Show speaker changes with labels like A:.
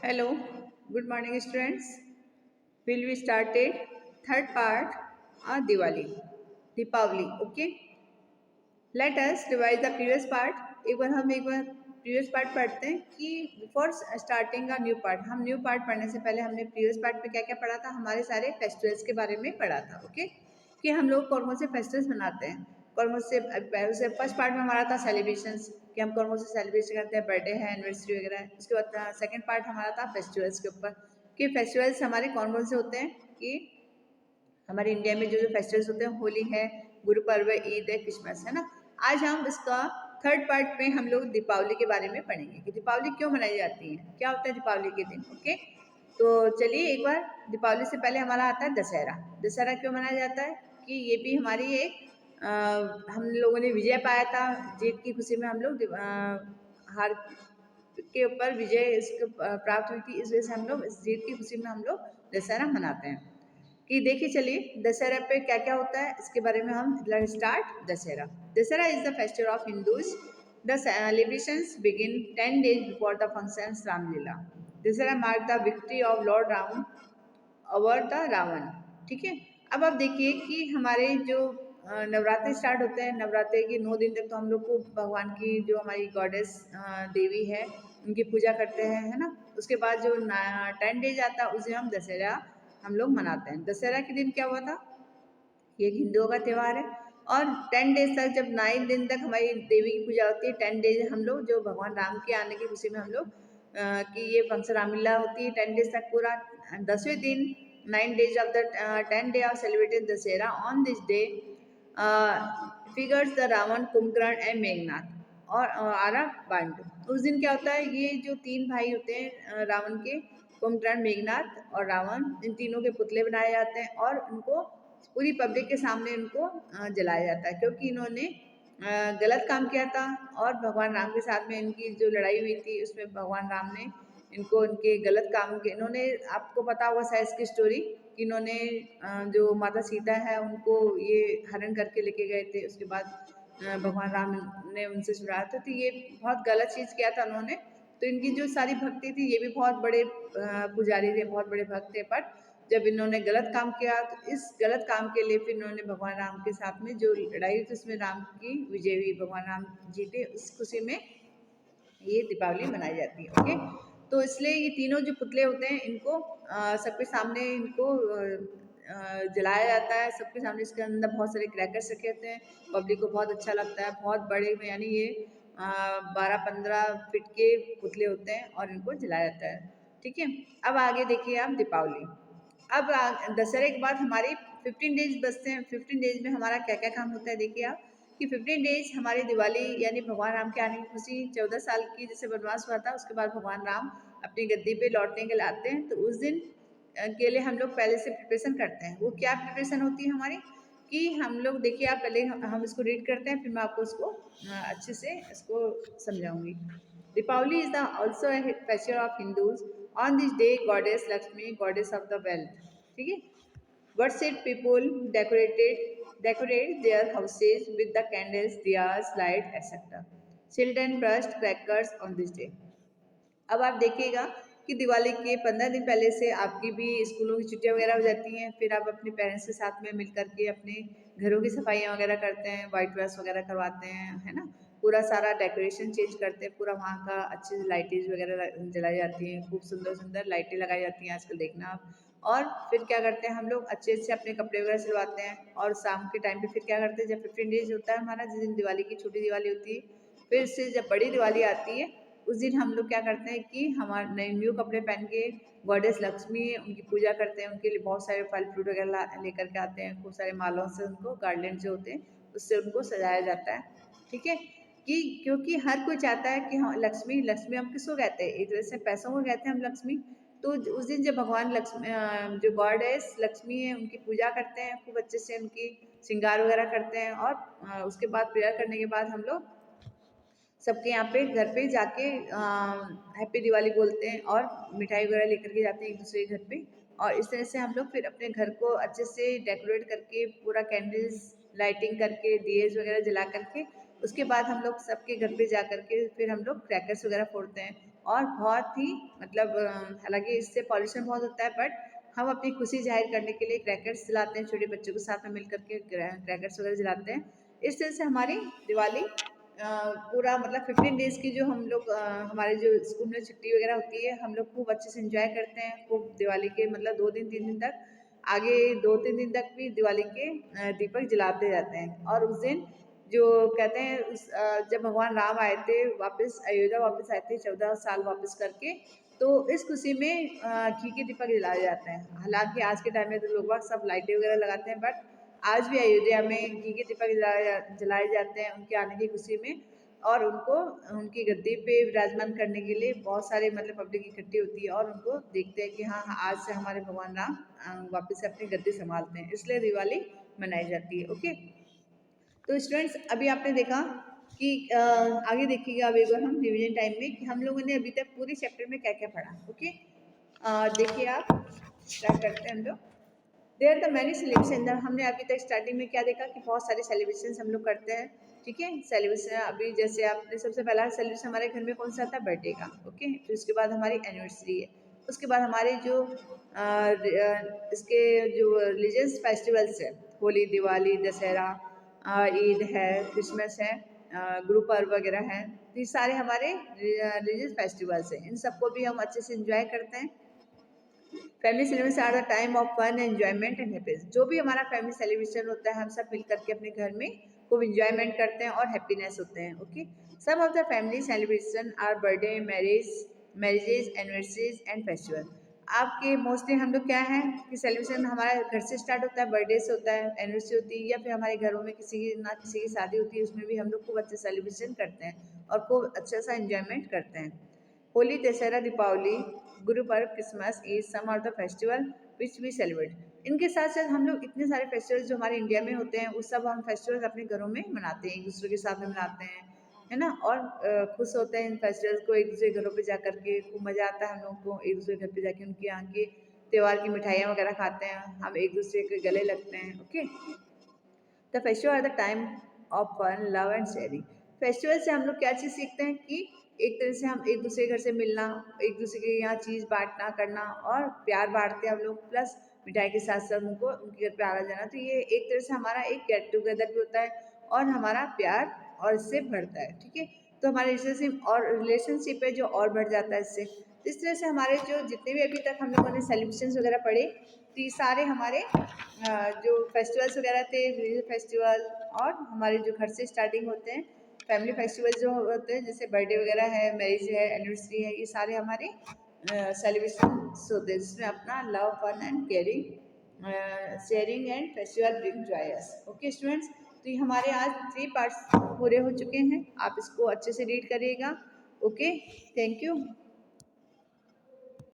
A: Hello, good morning students. Will we started third part on Diwali, Deepavali. Okay. Let us revise the previous part. एक बार previous part पढ़ते हैं कि before starting a new part, हम new part पढ़ने से पहले हमने previous part में क्या क्या पढ़ा था, हमारे सारे festivals के बारे में पढ़ा था. ओके कि हम लोग कौन से फेस्टिवल्स मनाते हैं. कौन से फर्स्ट पार्ट में हमारा था सेलिब्रेशंस कि हम कौन से सेलिब्रेशन करते हैं, बर्थडे है, एनिवर्सरी वगैरह है. उसके बाद सेकंड पार्ट हमारा था फेस्टिवल्स के ऊपर कि फेस्टिवल्स हमारे कौन से होते हैं. कि हमारे इंडिया में जो फेस्टिवल्स होते हैं, होली है, गुरु पर्व है, ईद है, क्रिसमस है ना. आज हम इसका थर्ड पार्ट में हम लोग दीपावली के बारे में पढ़ेंगे कि दीपावली क्यों मनाई जाती है, क्या होता है दीपावली के दिन. ओके तो चलिए एक बार दीपावली से पहले हमारा आता है दशहरा. दशहरा क्यों मनाया जाता है कि ये भी हमारी एक हम लोगों ने विजय पाया था, जीत की खुशी में हम लोग हार के ऊपर विजय इसको प्राप्त हुई थी, इस वजह से हम लोग इस जीत की खुशी में हम लोग दशहरा मनाते हैं. कि देखिए चलिए दशहरा पे क्या क्या होता है इसके बारे में हम start. Dussehra Dussehra is the festival of Hindus. The celebrations begin 10 days before the functions Ramlila. Dussehra mark the victory of lord Ram over the Ravan. ठीक है. अब आप देखिए कि हमारे जो नवरात्रि स्टार्ट होते हैं, नवरात्रि के 9 दिन तक तो हम लोग को भगवान की जो हमारी गॉडेस देवी है उनकी पूजा करते हैं, है ना. उसके बाद जो 10 days आता है उसे हम दशहरा हम लोग मनाते हैं. दशहरा के दिन क्या हुआ था, ये हिंदुओं का त्यौहार है और 10 days तक, जब 9 दिन तक हमारी देवी की पूजा होती है, 10 days हम लोग जो भगवान राम के आने की खुशी में हम लोग कि ये फंक्शन रामलीला होती है 10 days तक पूरा. 10वें दिन 9 days of the 10 day of celebrated Dasera. On this day figures the Ravan, Kumbhakarna and Meghnath और आरा बांड. उस दिन क्या होता है, ये जो तीन भाई होते हैं रावण के, कुंभकर्ण, मेघनाथ और रावण, इन तीनों के पुतले बनाए जाते हैं और उनको पूरी पब्लिक के सामने उनको जलाया जाता है क्योंकि इन्होंने गलत काम किया था और भगवान राम के साथ में इनकी जो लड़ाई हुई थी उसमें भगवान राम ने इनको उनके गलत काम के, इन्होंने, आपको पता होगा शायद इसकी स्टोरी कि इन्होंने जो माता सीता है उनको ये हरण करके लेके गए थे. उसके बाद भगवान राम ने उनसे छुड़ाया था, तो ये बहुत गलत चीज़ किया था उन्होंने. तो इनकी जो सारी भक्ति थी, ये भी बहुत बड़े पुजारी थे, बहुत बड़े भक्त थे, बट जब इन्होंने गलत काम किया तो इस गलत काम के लिए फिर इन्होंने भगवान राम के साथ में जो लड़ाई हुई थी उसमें राम की विजय हुई, भगवान राम जीते, उस खुशी में ये दीपावली मनाई जाती है. ओके तो इसलिए ये तीनों जो पुतले होते हैं इनको सबके सामने इनको जलाया जाता है, सबके सामने. इसके अंदर बहुत सारे क्रैकर्स रखे होते हैं, पब्लिक को बहुत अच्छा लगता है. बहुत बड़े में यानी ये 12-15 फीट के पुतले होते हैं और इनको जलाया जाता है. ठीक है. अब आगे देखिए आप दीपावली. अब दशहरे के बाद हमारी 15 days बचते हैं. 15 days में हमारा क्या क्या काम होता है देखिए आप कि 15 days हमारी दिवाली यानी भगवान राम के आने की खुशी, 14 साल की जैसे वनवास हुआ था उसके बाद भगवान राम अपनी गद्दी पे लौटने के लिए आते हैं, तो उस दिन के लिए हम लोग पहले से प्रिपरेशन करते हैं. वो क्या प्रिपरेशन होती है हमारी कि हम लोग देखिए आप पहले हम इसको रीड करते हैं, फिर मैं आपको इसको अच्छे से इसको समझाऊंगी. Deepawali is the also a festival of Hindus. On this day goddess Lakshmi, goddess of the wealth, ठीक है, what said people decorate their houses with the candles, diyas, light, etc. Children burst crackers on this day. अब आप देखिएगा कि दिवाली के 15 दिन पहले से आपकी भी स्कूलों की छुट्टियां वगैरह हो जाती हैं, फिर आप अपने पेरेंट्स के साथ में मिल करके अपने घरों की सफाइयाँ वगैरह करते हैं, वाइट वॉश वगैरह करवाते हैं, है ना. पूरा सारा डेकोरेशन चेंज करते हैं, पूरा वहाँ का अच्छे से लाइटें वगैरह जलाई जाती हैं, खूब सुंदर सुंदर लाइटें लगाई जाती हैं आजकल, देखना आप. और फिर क्या करते हैं हम लोग अच्छे से अपने कपड़े वगैरह सिलवाते हैं और शाम के टाइम पे फिर क्या करते हैं, जब 15 डेज होता है हमारा, जिस दिन दिवाली की छोटी दिवाली होती है, फिर इससे जब बड़ी दिवाली आती है उस दिन हम लोग क्या करते हैं कि हमारे नए न्यू कपड़े पहन के गॉडेस लक्ष्मी उनकी पूजा करते हैं, उनके लिए बहुत सारे फल फ्रूट वगैरह लेकर के आते हैं, खूब सारे मालों से उनको, गार्लैंड जो होते हैं उससे उनको सजाया जाता है. ठीक है. कि क्योंकि हर कोई चाहता है कि हाँ लक्ष्मी, लक्ष्मी हम किसको कहते हैं, एक तरह से पैसों को कहते हैं हम लक्ष्मी. तो उस दिन जब भगवान लक्ष्मी जो गॉडेस लक्ष्मी है उनकी पूजा करते हैं, खूब अच्छे से उनकी श्रृंगार वगैरह करते हैं और उसके बाद प्रेयर करने के बाद हम लोग सबके यहाँ पे घर पे जाके हैप्पी दिवाली बोलते हैं और मिठाई वगैरह लेकर के जाते हैं एक दूसरे के घर पे. और इस तरह से हम लोग फिर अपने घर को अच्छे से डेकोरेट करके, पूरा कैंडल्स लाइटिंग करके, दिएज वगैरह जला करके, उसके बाद हम लोग सबके घर पे जा करके फिर हम लोग क्रैकर्स वगैरह फोड़ते हैं. और बहुत ही मतलब हालांकि इससे पॉल्यूशन बहुत होता है, बट हम अपनी खुशी जाहिर करने के लिए क्रैकर्स जलाते हैं, छोटे बच्चों के साथ में मिल करके क्रैकर्स वगैरह जलाते हैं। इस तरह से हमारी दिवाली पूरा मतलब 15 डेज़ की जो हम लोग हमारे जो स्कूल में छुट्टी वगैरह होती है, हम लोग खूब अच्छे से इंजॉय करते हैं, खूब दिवाली के मतलब 2 दिन 3 दिन तक, आगे 2-3 दिन तक भी दिवाली के दीपक जलाते जाते हैं। और उस दिन जो कहते हैं जब भगवान राम आए थे वापस अयोध्या वापस आए थे 14 साल वापस करके, तो इस खुशी में घी के दीपक जलाए जाते हैं। हालांकि आज के टाइम में तो लोग सब लाइटें वगैरह लगाते हैं, बट आज भी अयोध्या में घी के दीपक जलाए जाते हैं उनके आने की खुशी में। और उनको उनकी गद्दी पे विराजमान करने के लिए बहुत सारे मतलब पब्लिक इकट्ठी होती है और उनको देखते हैं कि हाँ आज से हमारे भगवान राम वापस से अपनी गद्दी संभालते हैं, इसलिए दिवाली मनाई जाती है। ओके, तो स्टूडेंट्स अभी आपने देखा कि आगे देखिएगा अब एक बार हम रिवीजन टाइम में कि हम लोगों ने अभी तक पूरे चैप्टर में क्या क्या पढ़ा। ओके, देखिए आप स्टार्ट करते हैं हम लोग। देयर द मैनी सेलिब्रेशन, हमने अभी तक स्टार्टिंग में क्या देखा कि बहुत सारे सेलिब्रेशन हम लोग करते हैं। ठीक है, सेलिब्रेशन अभी जैसे आपने सबसे पहला सेलिब्रेशन हमारे घर में कौन सा था, बर्थडे का। ओके, फिर उसके बाद हमारी एनिवर्सरी है, उसके बाद हमारे जो इसके जो रिलीजियस फेस्टिवल्स है, होली, दिवाली, दशहरा, ईद है, क्रिसमस है, गुरु पर्व वगैरह है, ये सारे हमारे रिलीजियस फेस्टिवल्स हैं। इन सबको भी हम अच्छे से इंजॉय करते हैं। Family celebration are the time of fun enjoyment and happiness. जो भी हमारा फैमिली सेलिब्रेशन होता है हम सब मिल करके अपने घर में खूब इंजॉयमेंट करते हैं और हैप्पीनेस होते हैं। Okay, some of the family celebration are birthday, marriages, anniversaries and festival. आपके मोस्टली हम लोग क्या है कि सेलिब्रेशन हमारा घर से स्टार्ट होता है, बर्थडे से होता है, एनिवर्सरी होती है, या फिर हमारे घरों में किसी की ना किसी की शादी होती है, उसमें भी हम लोग खूब अच्छे सेलिब्रेशन करते हैं और खूब अच्छा सा इंजॉयमेंट करते हैं। Holi, Dussehra, Deepavali, Guru Parv, Christmas, Eid, some are the festival which we celebrate. इनके साथ साथ हम लोग इतने सारे फेस्टिवल्स जो हमारे इंडिया में होते हैं, उस सब हम फेस्टिवल्स अपने घरों में मनाते हैं, एक दूसरे के साथ में मनाते हैं, है ना। और खुश होते हैं इन फेस्टिवल्स को, एक दूसरे घरों पे जा करके खूब मज़ा आता है हम लोग को, एक दूसरे घर पे जाके उनके यहाँ के त्यौहार की मिठाइयाँ वगैरह खाते हैं, हम एक दूसरे के गले लगते हैं। Okay, the festival are the time of fun, love and sharing. Festival से हम लोग क्या चीज़ सीखते हैं कि एक तरह से हम एक दूसरे के घर से मिलना, एक दूसरे के यहाँ चीज़ बांटना करना और प्यार बांटते हैं हम लोग, प्लस मिठाई के साथ साथ उनको उनके घर पे आना जाना। तो ये एक तरह से हमारा एक गेट टुगेदर भी होता है और हमारा प्यार और इससे बढ़ता है। ठीक है, तो हमारे रिलेशनशिप है जो और बढ़ जाता है इससे। तो इस तरह से हमारे जो जितने भी अभी तक हम लोगों ने सेलिब्रेशन वगैरह पढ़े, तो ये सारे हमारे जो फेस्टिवल्स वगैरह थे, रिलीजियस फेस्टिवल, और हमारे जो घर से स्टार्टिंग होते हैं फैमिली फेस्टिवल जो होते हैं, जैसे बर्थडे वगैरह है, मैरिज है, एनिवर्सरी है, ये सारे हमारे सेलिब्रेशन होते हैं जिसमें अपना love, fun and caring, sharing and festival bring joys. Okay students, तो ये हमारे आज 3 पार्ट्स पूरे हो चुके हैं, आप इसको अच्छे से रीड करिएगा। Okay, thank you.